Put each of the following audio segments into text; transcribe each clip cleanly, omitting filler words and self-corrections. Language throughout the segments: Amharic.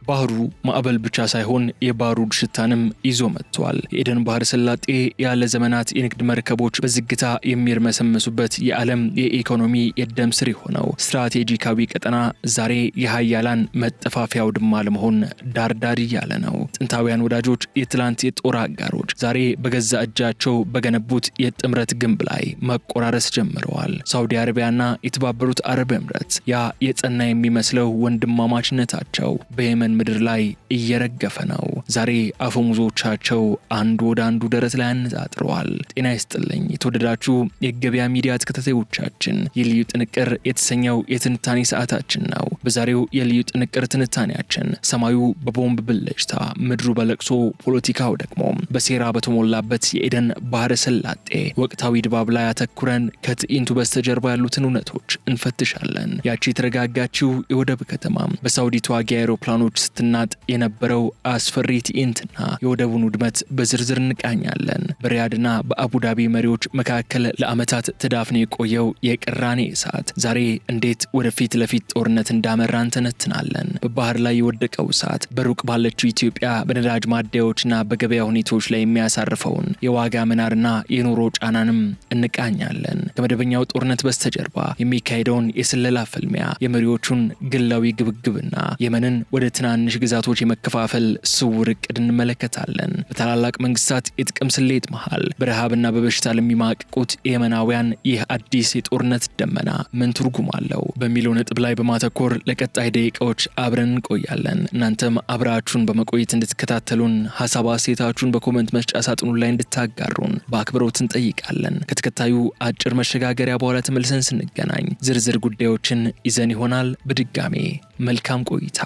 ባህሩ ማዕበል ብቻ ሳይሆን የባሩድ ሽታንም ይዞ መጥቷል። የኤደን ባህረ ሰላጤ ያለ ዘመናት የንግድ መርከቦች በዝግታ የሚርመሰመሱበት የዓለም የኢኮኖሚ የደም ስር ሆነው ስትራቴጂካዊ ቀጠና ዛሬ የሃያላን መጠፋፊያ አውድማ ለመሆን ዳርዳር እያለ ነው። ጥንታውያን ወዳጆች፣ የትላንት የጦር አጋሮች ዛሬ በገዛ እጃቸው በገነቡት የጥምረት ግንብ ላይ መቆራረስ ጀምረዋል። ሳውዲ አረቢያና የተባበሩት አረብ ኤምሬት ያ የጸና የሚመስለው ወንድማማችነታቸው በየመን ምድር ላይ እየረገፈ ነው። ዛሬ አፈሙዞቻቸው አንዱ ወደ አንዱ ደረት ላይ አነጣጥረዋል። ጤና ይስጥልኝ የተወደዳችሁ የገበያ ሚዲያ ተከታታዮቻችን፣ የልዩ ጥንቅር የተሰኘው የትንታኔ ሰዓታችን ነው። በዛሬው የልዩ ጥንቅር ትንታኔያችን ሰማዩ በቦምብ ብልጭታ፣ ምድሩ በለቅሶ፣ ፖለቲካው ደግሞ በሴራ በተሞላበት የኤደን ባህረ ሰላጤ ወቅታዊ ድባብ ላይ አተኩረን ከትዕይንቱ በስተጀርባ ያሉትን እውነቶች እንፈትሻለን። ያቺ የተረጋጋችው የወደብ ከተማ በሳውዲ ተዋጊ አውሮፕላኖች ስትናጥ የነበረው አስፈሪ ትዕይንትና የወደቡን ውድመት በዝርዝር እንቃኛለን። በሪያድና በአቡዳቢ መሪዎች መካከል ለዓመታት ተዳፍኖ የቆየው የቅራኔ እሳት ዛሬ እንዴት ወደፊት ለፊት ጦርነት እንዳመራን ተነትናለን። በባህር ላይ የወደቀው እሳት በሩቅ ባለችው ኢትዮጵያ በነዳጅ ማደያዎችና በገበያ ሁኔታዎች ላይ የሚያሳርፈውን የዋጋ መናርና የኑሮ ጫናንም እንቃኛለን። ከመደበኛው ጦርነት በስተጀርባ የሚካሄደውን የስለላ ፍልሚያ፣ የመሪዎቹን ግላዊ ግብግብና የመንን ወደ ትናንሽ ግዛቶች የመከፋፈል ስውር እቅድ እንመለከታለን። በታላላቅ መንግስታት የጥቅም ስሌት መሃል በረሃብና በበሽታ ለሚማቅቁት የመናውያን ይህ አዲስ የጦርነት ደመና ምን ትርጉም አለው በሚለው ነጥብ ላይ በማተኮር ለቀጣይ ደቂቃዎች አብረን እንቆያለን። እናንተም አብራችሁን በመቆየት እንድትከታተሉን ሀሳብ አስተያየታችሁን በኮሜንት መስጫ ሳጥኑ ላይ እንድታጋሩን በአክብሮት እንጠይቃለን። ከተከታዩ አጭር መሸጋገሪያ በኋላ ተመልሰን ስንገናኝ ዝርዝር ጉዳዮችን ይዘን ይሆናል። በድጋሜ መልካም ቆይታ።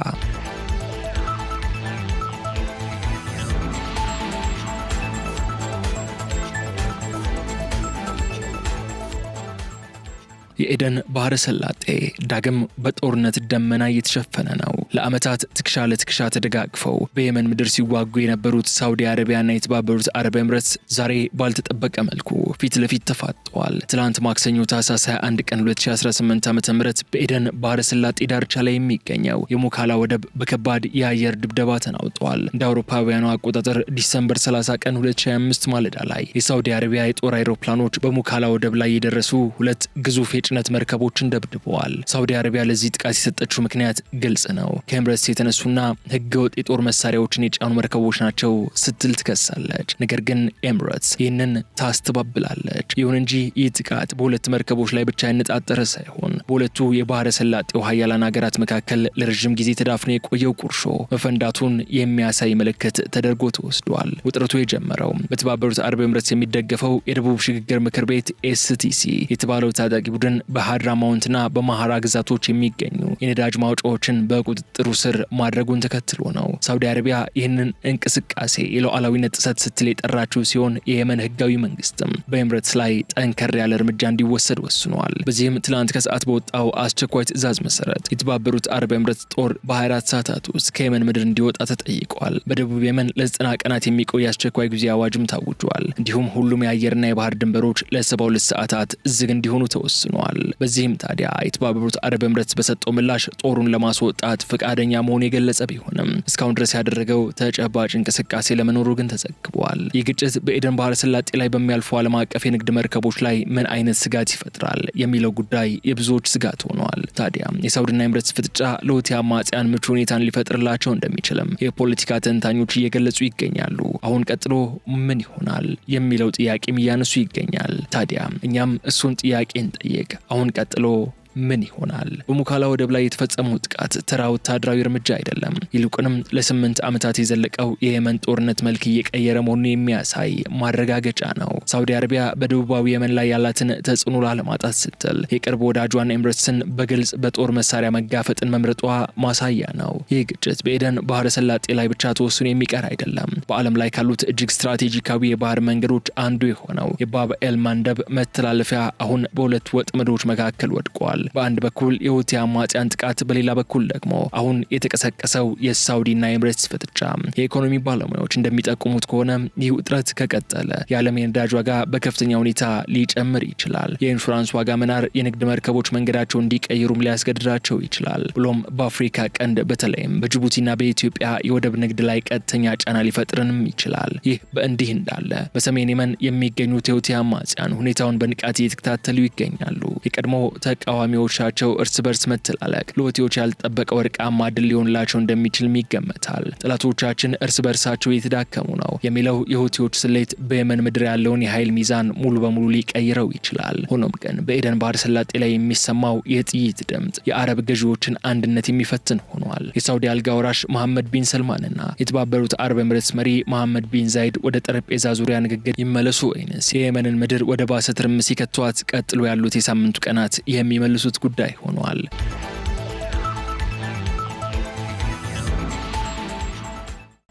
የኤደን ባህረ ሰላጤ ዳግም በጦርነት ደመና እየተሸፈነ ነው። ለዓመታት ትከሻ ለትከሻ ተደጋግፈው በየመን ምድር ሲዋጉ የነበሩት ሳውዲ አረቢያና የተባበሩት አረብ ኤምሬት ዛሬ ባልተጠበቀ መልኩ ፊት ለፊት ተፋጠዋል። ትላንት ማክሰኞ ታህሳስ 21 ቀን 2018 ዓ.ም በኤደን ባህረ ሰላጤ ዳርቻ ላይ የሚገኘው የሙካላ ወደብ በከባድ የአየር ድብደባ ተናውጧል። እንደ አውሮፓውያኑ አቆጣጠር ዲሰምበር 30 ቀን 2025 ማለዳ ላይ የሳውዲ አረቢያ የጦር አይሮፕላኖች በሙካላ ወደብ ላይ የደረሱ ሁለት ግዙፍ ጭነት መርከቦችን ደብድበዋል። ሳውዲ አረቢያ ለዚህ ጥቃት የሰጠችው ምክንያት ግልጽ ነው። ከኤምሬትስ የተነሱና ህገወጥ የጦር መሳሪያዎችን የጫኑ መርከቦች ናቸው ስትል ትከሳለች። ነገር ግን ኤምሬትስ ይህንን ታስተባብላለች። ይሁን እንጂ ይህ ጥቃት በሁለት መርከቦች ላይ ብቻ ያነጣጠረ ሳይሆን በሁለቱ የባህረ ሰላጤው ሀያላን ሀገራት መካከል ለረጅም ጊዜ ተዳፍኖ የቆየው ቁርሾ መፈንዳቱን የሚያሳይ ምልክት ተደርጎ ተወስዷል። ውጥረቱ የጀመረው በተባበሩት አረብ ኤምሬትስ የሚደገፈው የደቡብ ሽግግር ምክር ቤት ኤስቲሲ የተባለው ታጣቂ ቡድን በሃድራማውንትና በማሃራ ግዛቶች የሚገኙ የነዳጅ ማውጫዎችን በቁጥጥሩ ስር ማድረጉን ተከትሎ ነው። ሳውዲ አረቢያ ይህንን እንቅስቃሴ የሉዓላዊነት ጥሰት ስትል የጠራችው ሲሆን የየመን ህጋዊ መንግስትም በኤምሬትስ ላይ ጠንከር ያለ እርምጃ እንዲወሰድ ወስኗል። በዚህም ትላንት ከሰዓት በወጣው አስቸኳይ ትዕዛዝ መሰረት የተባበሩት አረብ ኤምሬት ጦር በ24 ሰዓታት ውስጥ ከየመን ምድር እንዲወጣ ተጠይቋል። በደቡብ የመን ለ90 ቀናት የሚቆይ አስቸኳይ ጊዜ አዋጅም ታውጇል። እንዲሁም ሁሉም የአየርና የባህር ድንበሮች ለ72 ሰዓታት ዝግ እንዲሆኑ ተወስኗል። በዚህም ታዲያ የተባበሩት አረብ ኤምሬት በሰጠው ምላሽ ጦሩን ለማስወጣት ፈቃደኛ መሆኑን የገለጸ ቢሆንም እስካሁን ድረስ ያደረገው ተጨባጭ እንቅስቃሴ ለመኖሩ ግን ተዘግቧል። ይህ ግጭት በኤደን ባህረ ሰላጤ ላይ በሚያልፉ ዓለም አቀፍ የንግድ መርከቦች ላይ ምን አይነት ስጋት ይፈጥራል የሚለው ጉዳይ የብዙዎች ስጋት ሆኗል። ታዲያ የሳውዲና ኤምሬትስ ፍጥጫ ለሁቲ አማጽያን ምቹ ሁኔታን ሊፈጥርላቸው እንደሚችልም የፖለቲካ ተንታኞች እየገለጹ ይገኛሉ። አሁን ቀጥሎ ምን ይሆናል የሚለው ጥያቄም እያነሱ ይገኛል። ታዲያ እኛም እሱን ጥያቄ እንጠይቅ። አሁን ቀጥሎ ምን ይሆናል? በሙካላ ወደብ ላይ የተፈጸመው ጥቃት ተራ ወታደራዊ እርምጃ አይደለም። ይልቁንም ለ8 ዓመታት የዘለቀው የየመን ጦርነት መልክ እየቀየረ መሆኑን የሚያሳይ ማረጋገጫ ነው። ሳውዲ አረቢያ በደቡባዊ የመን ላይ ያላትን ተጽዕኖ ላለማጣት ስትል የቅርብ ወዳጇን ኤምሬትስን በግልጽ በጦር መሳሪያ መጋፈጥን መምረጧ ማሳያ ነው። ይህ ግጭት በኤደን ባህረ ሰላጤ ላይ ብቻ ተወስኖ የሚቀር አይደለም። በዓለም ላይ ካሉት እጅግ ስትራቴጂካዊ የባህር መንገዶች አንዱ የሆነው የባብ ኤል ማንደብ መተላለፊያ አሁን በሁለት ወጥመዶች መካከል ወድቋል። ተደርጓል። በአንድ በኩል የሁቲ አማጽያን ጥቃት፣ በሌላ በኩል ደግሞ አሁን የተቀሰቀሰው የሳውዲና ኤምሬትስ ፍጥጫ። የኢኮኖሚ ባለሙያዎች እንደሚጠቁሙት ከሆነ ይህ ውጥረት ከቀጠለ የዓለም የነዳጅ ዋጋ በከፍተኛ ሁኔታ ሊጨምር ይችላል። የኢንሹራንስ ዋጋ መናር የንግድ መርከቦች መንገዳቸው እንዲቀይሩም ሊያስገድዳቸው ይችላል። ብሎም በአፍሪካ ቀንድ በተለይም በጅቡቲና በኢትዮጵያ የወደብ ንግድ ላይ ቀጥተኛ ጫና ሊፈጥርንም ይችላል። ይህ በእንዲህ እንዳለ በሰሜን የመን የሚገኙት የሁቲ አማጽያን ሁኔታውን በንቃት እየተከታተሉ ይገኛሉ። የቀድሞ ተቃዋሚዎቻቸው እርስ በርስ መተላለቅ ለሁቲዎች ያልተጠበቀ ወርቃማ ድል ሊሆንላቸው እንደሚችልም ይገመታል። ጠላቶቻችን እርስ በርሳቸው እየተዳከሙ ነው የሚለው የሁቲዎች ስሌት በየመን ምድር ያለውን የኃይል ሚዛን ሙሉ በሙሉ ሊቀይረው ይችላል። ሆኖም ግን በኤደን ባህረ ሰላጤ ላይ የሚሰማው የጥይት ድምፅ የአረብ ገዢዎችን አንድነት የሚፈትን ሆኗል። የሳውዲ አልጋ ወራሽ መሐመድ ቢን ሰልማንና የተባበሩት አረብ ኤምሬትስ መሪ መሐመድ ቢን ዛይድ ወደ ጠረጴዛ ዙሪያ ንግግር ይመለሱ ወይንስ የየመንን ምድር ወደ ባሰ ትርምስ ሲከቷት ቀጥሎ ያሉት የሳምንቱ ቀናት የሚመልሱት ጉዳይ ሆኗል።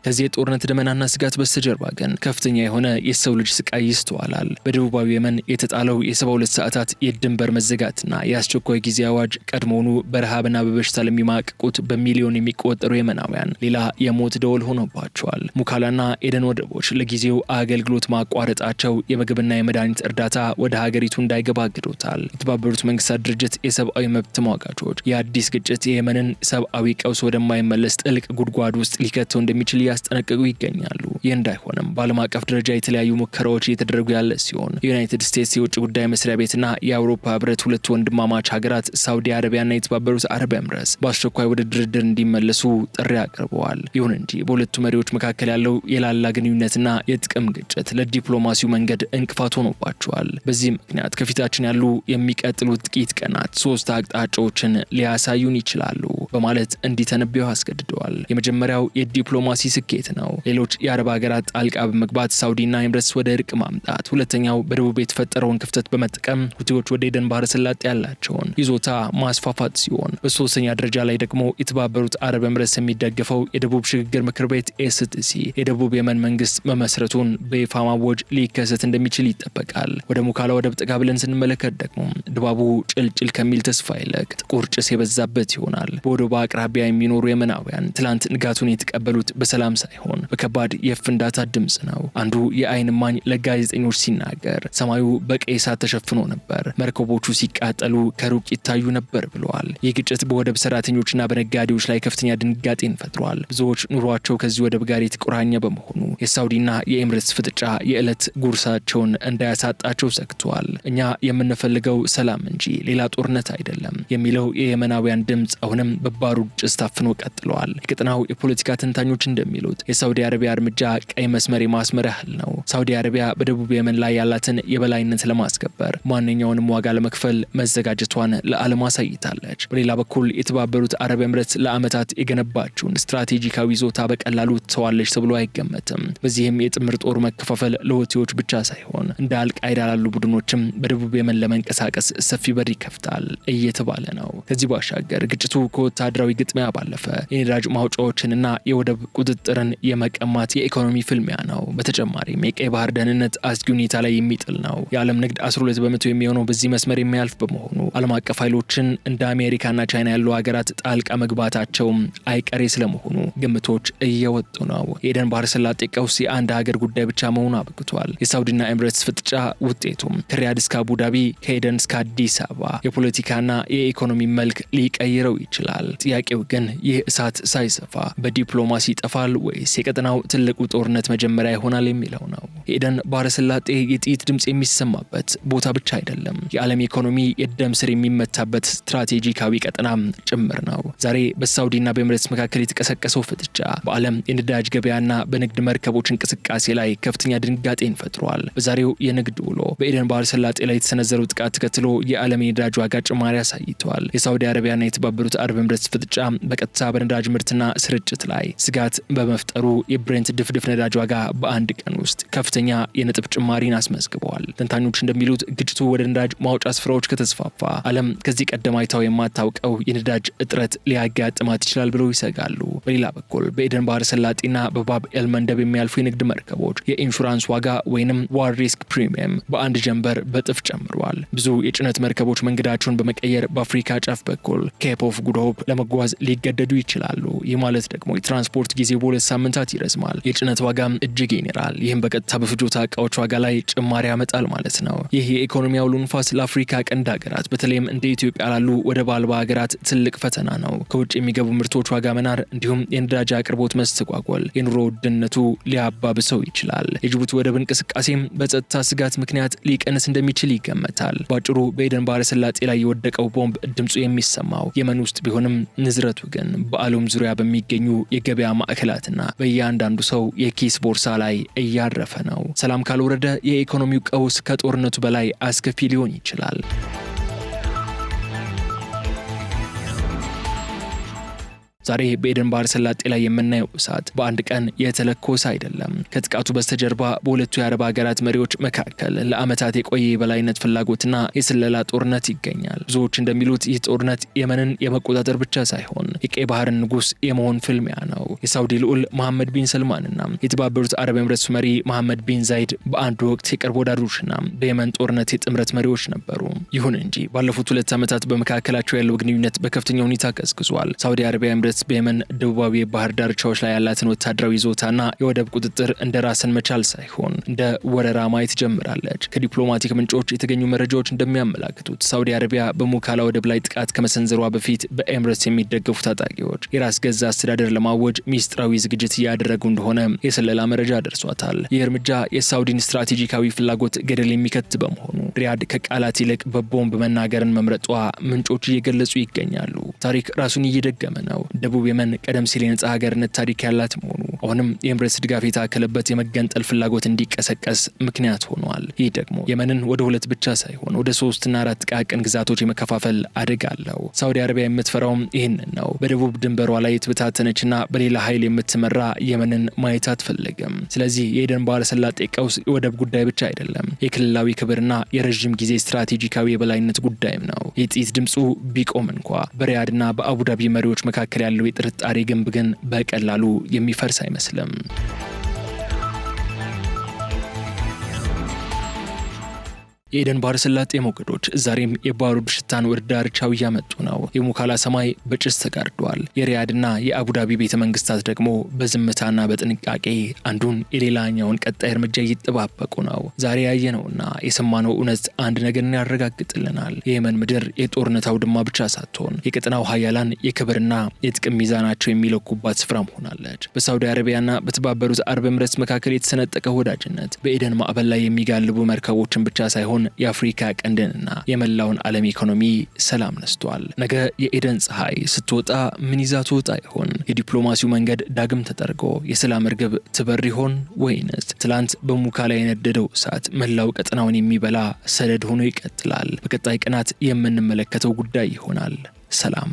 ከዚህ የጦርነት ደመናና ስጋት በስተጀርባ ግን ከፍተኛ የሆነ የሰው ልጅ ስቃይ ይስተዋላል። በደቡባዊ የመን የተጣለው የ72 ሰዓታት የድንበር መዘጋትና የአስቸኳይ ጊዜ አዋጅ ቀድሞውኑ በረሃብና በበሽታ ለሚማቅቁት በሚሊዮን የሚቆጠሩ የመናውያን ሌላ የሞት ደወል ሆኖባቸዋል። ሙካላና ኤደን ወደቦች ለጊዜው አገልግሎት ማቋረጣቸው የምግብና የመድኃኒት እርዳታ ወደ ሀገሪቱ እንዳይገባ አግዶታል። የተባበሩት መንግስታት ድርጅት የሰብአዊ መብት ተሟጋቾች የአዲስ ግጭት የየመንን ሰብአዊ ቀውስ ወደማይመለስ ጥልቅ ጉድጓድ ውስጥ ሊከተው እንደሚችል ያስጠነቀቁ ይገኛሉ። ይህ እንዳይሆንም በዓለም አቀፍ ደረጃ የተለያዩ ሙከራዎች እየተደረጉ ያለ ሲሆን የዩናይትድ ስቴትስ የውጭ ጉዳይ መስሪያ ቤትና የአውሮፓ ህብረት ሁለቱ ወንድማማች ሀገራት ሳውዲ አረቢያና የተባበሩት አረብ ኤምሬትስ በአስቸኳይ ወደ ድርድር እንዲመለሱ ጥሪ አቅርበዋል። ይሁን እንጂ በሁለቱ መሪዎች መካከል ያለው የላላ ግንኙነትና የጥቅም ግጭት ለዲፕሎማሲው መንገድ እንቅፋት ሆኖባቸዋል። በዚህ ምክንያት ከፊታችን ያሉ የሚቀጥሉት ጥቂት ቀናት ሶስት አቅጣጫዎችን ሊያሳዩን ይችላሉ በማለት እንዲተነብዩ አስገድደዋል። የመጀመሪያው የዲፕሎማሲ ስኬት ነው። ሌሎች የአረብ ሀገራት ጣልቃ በመግባት ሳውዲና ኤምሬትስ ወደ እርቅ ማምጣት። ሁለተኛው በደቡብ የተፈጠረውን ክፍተት በመጠቀም ሁቲዎች ወደ ኤደን ባህረ ሰላጤ ያላቸውን ይዞታ ማስፋፋት ሲሆን፣ በሶስተኛ ደረጃ ላይ ደግሞ የተባበሩት አረብ ኤምሬትስ የሚደገፈው የደቡብ ሽግግር ምክር ቤት ኤስቲሲ የደቡብ የመን መንግስት መመስረቱን በይፋ ማወጅ ሊከሰት እንደሚችል ይጠበቃል። ወደ ሙካላ ወደብ ጠጋ ብለን ስንመለከት ደግሞ ድባቡ ጭልጭል ከሚል ተስፋ ይልቅ ጥቁር ጭስ የበዛበት ይሆናል። በወደቡ አቅራቢያ የሚኖሩ የመናውያን ትላንት ንጋቱን የተቀበሉት በሰላም ሳይሆን በከባድ የፍንዳታ ድምጽ ነው። አንዱ የአይን እማኝ ለጋዜጠኞች ሲናገር ሰማዩ በቀይ እሳት ተሸፍኖ ነበር፣ መርከቦቹ ሲቃጠሉ ከሩቅ ይታዩ ነበር ብለዋል። ይህ ግጭት በወደብ ሰራተኞችና በነጋዴዎች ላይ ከፍተኛ ድንጋጤን ፈጥሯል። ብዙዎች ኑሯቸው ከዚህ ወደብ ጋር የተቆራኘ በመሆኑ የሳውዲና የኤምሬትስ ፍጥጫ የዕለት ጉርሳቸውን እንዳያሳጣቸው ሰግቷል። እኛ የምንፈልገው ሰላም እንጂ ሌላ ጦርነት አይደለም የሚለው የየመናውያን ድምጽ አሁንም በባሩድ ጭስ ታፍኖ ቀጥሏል። የቀጠናው የፖለቲካ ተንታኞች እንደሚሉት የሳውዲ አረቢያ እርምጃ ቀይ መስመር የማስመር ያህል ነው። ሳውዲ አረቢያ በደቡብ የመን ላይ ያላትን የበላይነት ለማስከበር ማንኛውንም ዋጋ ለመክፈል መዘጋጀቷን ለዓለም አሳይታለች። በሌላ በኩል የተባበሩት አረብ ኤምሬትስ ለዓመታት የገነባችውን ስትራቴጂካዊ ይዞታ በቀላሉ ትተዋለች ተብሎ አይገመትም። በዚህም የጥምር ጦር መከፋፈል ለሁቲዎች ብቻ ሳይሆን እንደ አልቃይዳ ላሉ ቡድኖችም በደቡብ የመን ለመንቀሳቀስ ሰፊ በር ይከፍታል እየተባለ ነው። ከዚህ ባሻገር ግጭቱ ከወታደራዊ ግጥሚያ ባለፈ የነዳጅ ማውጫዎችንና የወደብ ቁጥጥርን የመቀማት የኢኮኖሚ ፍልሚያ ነው። በተጨማሪም የቀይ ባህር ደህንነት አስጊ ሁኔታ ላይ የሚጥል ነው። የዓለም ንግድ 12 በመቶ የሚሆነው በዚህ መስመር የሚያልፍ በመሆኑ ዓለም አቀፍ ኃይሎችን እንደ አሜሪካና ቻይና ያሉ ሀገራት ጣልቃ መግባታቸው አይቀሬ ስለመሆኑ ግምቶች እየወጡ ነው። የኤደን ባህረ ሰላጤ ቀውስ የአንድ ሀገር ጉዳይ ብቻ መሆኑ አብቅቷል። የሳውዲና ኤምሬትስ ፍጥጫ ውጤቱም ከሪያድ እስከ አቡዳቢ፣ ከኤደን እስከ አዲስ አበባ የፖለቲካና የኢኮኖሚ መልክ ሊቀይረው ይችላል። ጥያቄው ግን ይህ እሳት ሳይሰፋ በዲፕሎማሲ ይጠፋል ወይስ የቀጠናው ትልቁ ጦርነት መጀመሪያ ይሆናል የሚለው ነው። የኤደን ባህረ ሰላጤ የጥይት ድምጽ የሚሰማበት ቦታ ብቻ አይደለም፣ የዓለም ኢኮኖሚ የደም ስር የሚመታበት ስትራቴጂካዊ ቀጠና ጭምር ነው። ዛሬ በሳውዲና በኤምሬትስ መካከል የተቀሰቀሰው ፍጥጫ በዓለም የነዳጅ ገበያና በንግድ መርከቦች እንቅስቃሴ ላይ ከፍተኛ ድንጋጤን ፈጥሯል። በዛሬው የንግድ ውሎ በኤደን ባህረ ሰላጤ ላይ የተሰነዘረው ጥቃት ተከትሎ የዓለም የነዳጅ ዋጋ ጭማሪ አሳይቷል። የሳውዲ አረቢያና የተባበሩት አረብ ኤምሬትስ ፍጥጫ በቀጥታ በነዳጅ ምርትና ስርጭት ላይ ስጋት በመፍጠሩ የብሬንት ድፍድፍ ነዳጅ ዋጋ በአንድ ቀን ውስጥ ከፍተኛ የነጥብ ጭማሪን አስመዝግበዋል። ተንታኞች እንደሚሉት ግጭቱ ወደ ነዳጅ ማውጫ ስፍራዎች ከተስፋፋ ዓለም ከዚህ ቀደም አይታው የማታውቀው የነዳጅ እጥረት ሊያጋጥማት ይችላል ብለው ይሰጋሉ። በሌላ በኩል በኤደን ባህረ ሰላጤና በባብ ኤል መንደብ የሚያልፉ የንግድ መርከቦች የኢንሹራንስ ዋጋ ወይንም ዋር ሪስክ ፕሪሚየም በአንድ ጀንበር በጥፍ ጨምሯል። ብዙ የጭነት መርከቦች መንገዳቸውን በመቀየር በአፍሪካ ጫፍ በኩል ኬፕ ኦፍ ጉድ ሆፕ ለመጓዝ ሊገደዱ ይችላሉ። ይህ ማለት ደግሞ የትራንስፖርት ጊዜ በ2 ሳምንታት ይረዝማል። የጭነት ዋጋም እጅግ ይንራል። ይህም በቀጥታ በፍጆታ እቃዎች ዋጋ ላይ ጭማሪ ያመጣል ማለት ነው። ይህ የኢኮኖሚ አውሎ ንፋስ ለአፍሪካ ቀንድ ሀገራት በተለይም እንደ ኢትዮጵያ ላሉ ወደብ አልባ ሀገራት ትልቅ ፈተና ነው። ከውጭ የሚገቡ ምርቶች ዋጋ መናር እንዲሁም የነዳጅ አቅርቦት መስተጓጎል የኑሮ ውድነቱ ሊያባብሰው ይችላል። የጅቡቲ ወደብ እንቅስቃሴም በጸጥታ ስጋት ምክንያት ሊቀንስ እንደሚችል ይገመታል። ባጭሩ በኤደን ባህረ ሰላጤ ላይ የወደቀው ቦምብ ድምፁ የሚሰማው የመን ውስጥ ቢሆንም ንዝረቱ ግን በዓለም ዙሪያ በሚገኙ የገበያ ማዕከላትና በእያንዳንዱ ሰው የኪስ ቦርሳ ላይ እያረፈ ነው። ሰላም ካልወረደ የኢኮኖሚው ቀውስ ከጦርነቱ በላይ አስከፊ ሊሆን ይችላል። ዛሬ በኤደን ባህረ ሰላጤ ላይ የምናየው እሳት በአንድ ቀን የተለኮሰ አይደለም። ከጥቃቱ በስተጀርባ በሁለቱ የአረብ ሀገራት መሪዎች መካከል ለዓመታት የቆየ የበላይነት ፍላጎትና የስለላ ጦርነት ይገኛል። ብዙዎች እንደሚሉት ይህ ጦርነት የመንን የመቆጣጠር ብቻ ሳይሆን የቀይ ባህርን ንጉስ የመሆን ፍልሚያ ነው። የሳውዲ ልዑል መሐመድ ቢን ሰልማንና የተባበሩት አረብ ኤምሬትስ መሪ መሐመድ ቢን ዛይድ በአንድ ወቅት የቅርብ ወዳጆችና በየመን ጦርነት የጥምረት መሪዎች ነበሩ። ይሁን እንጂ ባለፉት 2 ዓመታት በመካከላቸው ያለው ግንኙነት በከፍተኛ ሁኔታ ቀዝቅዟል። ሳውዲ አረቢያ ኤምሬትስ በየመን ደቡባዊ የባህር ዳርቻዎች ላይ ያላትን ወታደራዊ ይዞታና የወደብ ቁጥጥር እንደ ራስን መቻል ሳይሆን እንደ ወረራ ማየት ጀምራለች። ከዲፕሎማቲክ ምንጮች የተገኙ መረጃዎች እንደሚያመላክቱት ሳውዲ አረቢያ በሙካላ ወደብ ላይ ጥቃት ከመሰንዘሯ በፊት በኤምሬትስ የሚደገፉ ታጣቂዎች የራስ ገዛ አስተዳደር ለማወጅ ሚስጥራዊ ዝግጅት እያደረጉ እንደሆነ የስለላ መረጃ ደርሷታል። ይህ እርምጃ የሳውዲን ስትራቴጂካዊ ፍላጎት ገደል የሚከት በመሆኑ ሪያድ ከቃላት ይልቅ በቦምብ መናገርን መምረጧ ምንጮች እየገለጹ ይገኛሉ። ታሪክ ራሱን እየደገመ ነው። ደቡብ የመን ቀደም ሲል የነጻ ሀገርነት ታሪክ ያላት መሆኑ አሁንም የኤምሬትስ ድጋፍ የታከለበት የመገንጠል ፍላጎት እንዲቀሰቀስ ምክንያት ሆኗል። ይህ ደግሞ የመንን ወደ 2 ብቻ ሳይሆን ወደ 3 እና 4 ጥቃቅን ግዛቶች የመከፋፈል አደጋ አለው። ሳውዲ አረቢያ የምትፈራውም ይህንን ነው። በደቡብ ድንበሯ ላይ የተበታተነችና በሌላ ኃይል የምትመራ የመንን ማየት አትፈልግም። ስለዚህ የኤደን ባህረ ሰላጤ ቀውስ የወደብ ጉዳይ ብቻ አይደለም፣ የክልላዊ ክብርና የረዥም ጊዜ ስትራቴጂካዊ የበላይነት ጉዳይም ነው። የጥይት ድምፁ ቢቆም እንኳ በሪያድና በአቡዳቢ መሪዎች መካከል ያለው የጥርጣሬ ግንብ ግን በቀላሉ የሚፈርስ አይመስልም። የኤደን ባህረ ሰላጤ ሞገዶች ዛሬም የባሩድ ሽታን ወደ ዳርቻው እያመጡ ነው። የሙካላ ሰማይ በጭስ ተጋርዷል። የሪያድና የአቡዳቢ ቤተ መንግስታት ደግሞ በዝምታና በጥንቃቄ አንዱን የሌላኛውን ቀጣይ እርምጃ እየተጠባበቁ ነው። ዛሬ ያየነውና የሰማነው እውነት አንድ ነገርን ያረጋግጥልናል። የየመን ምድር የጦርነት አውድማ ብቻ ሳትሆን የቀጠናው ሀያላን የክብርና የጥቅም ሚዛናቸው የሚለኩባት ስፍራ ሆናለች። በሳውዲ አረቢያና በተባበሩት አረብ ኤምሬትስ መካከል የተሰነጠቀ ወዳጅነት በኤደን ማዕበል ላይ የሚጋልቡ መርከቦችን ብቻ ሳይሆን የአፍሪካ ቀንድንና የመላውን ዓለም ኢኮኖሚ ሰላም ነስቷል። ነገ የኤደን ፀሐይ ስትወጣ ምን ይዛ ትወጣ ይሆን? የዲፕሎማሲው መንገድ ዳግም ተጠርጎ የሰላም እርግብ ትበር ይሆን ወይንስ ትላንት በሙካላ የነደደው እሳት መላው ቀጠናውን የሚበላ ሰደድ ሆኖ ይቀጥላል? በቀጣይ ቀናት የምንመለከተው ጉዳይ ይሆናል። ሰላም።